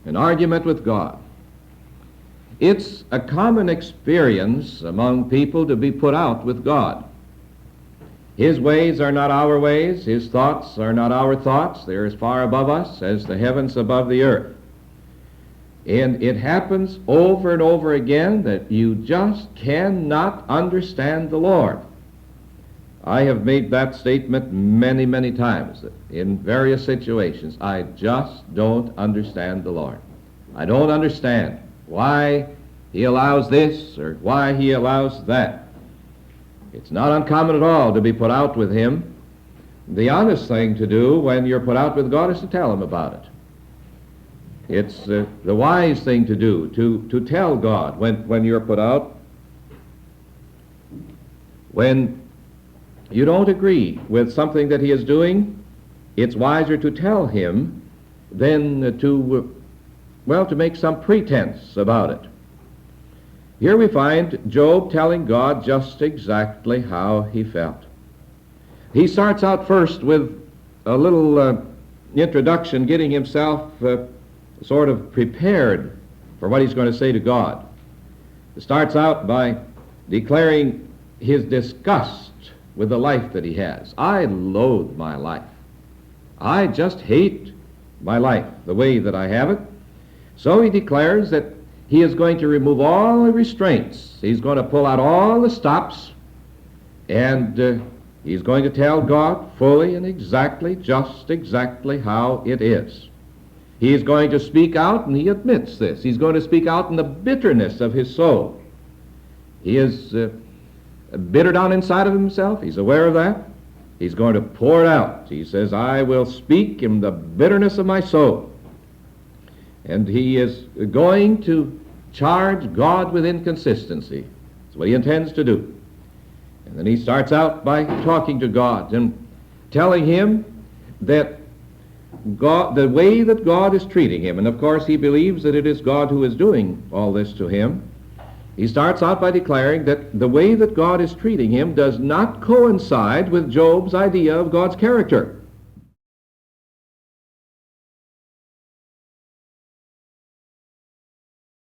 an argument with God. It's a common experience among people to be put out with God. His ways are not our ways. His thoughts are not our thoughts. They're as far above us as the heavens above the earth. And it happens over and over again that you just cannot understand the Lord. I have made that statement many, many times in various situations. I just don't understand the Lord. I don't understand why He allows this or why He allows that. It's not uncommon at all to be put out with Him. The honest thing to do when you're put out with God is to tell Him about it. It's the wise thing to do, to tell God when you're put out. When you don't agree with something that He is doing, it's wiser to tell Him than to make some pretense about it. Here we find Job telling God just exactly how he felt. He starts out first with a little introduction, getting himself sort of prepared for what he's going to say to God. He starts out by declaring his disgust with the life that he has. I loathe my life. I just hate my life, the way that I have it. So he declares that he is going to remove all the restraints. He's going to pull out all the stops, and he's going to tell God fully and exactly, just exactly how it is. He is going to speak out, and he admits this. He's going to speak out in the bitterness of his soul. He is bitter down inside of himself. He's aware of that. He's going to pour it out. He says, I will speak in the bitterness of my soul. And he is going to charge God with inconsistency. That's what he intends to do. And then he starts out by talking to God and telling him that God, the way that God is treating him, and of course he believes that it is God who is doing all this to him. He starts out by declaring that the way that God is treating him does not coincide with Job's idea of God's character.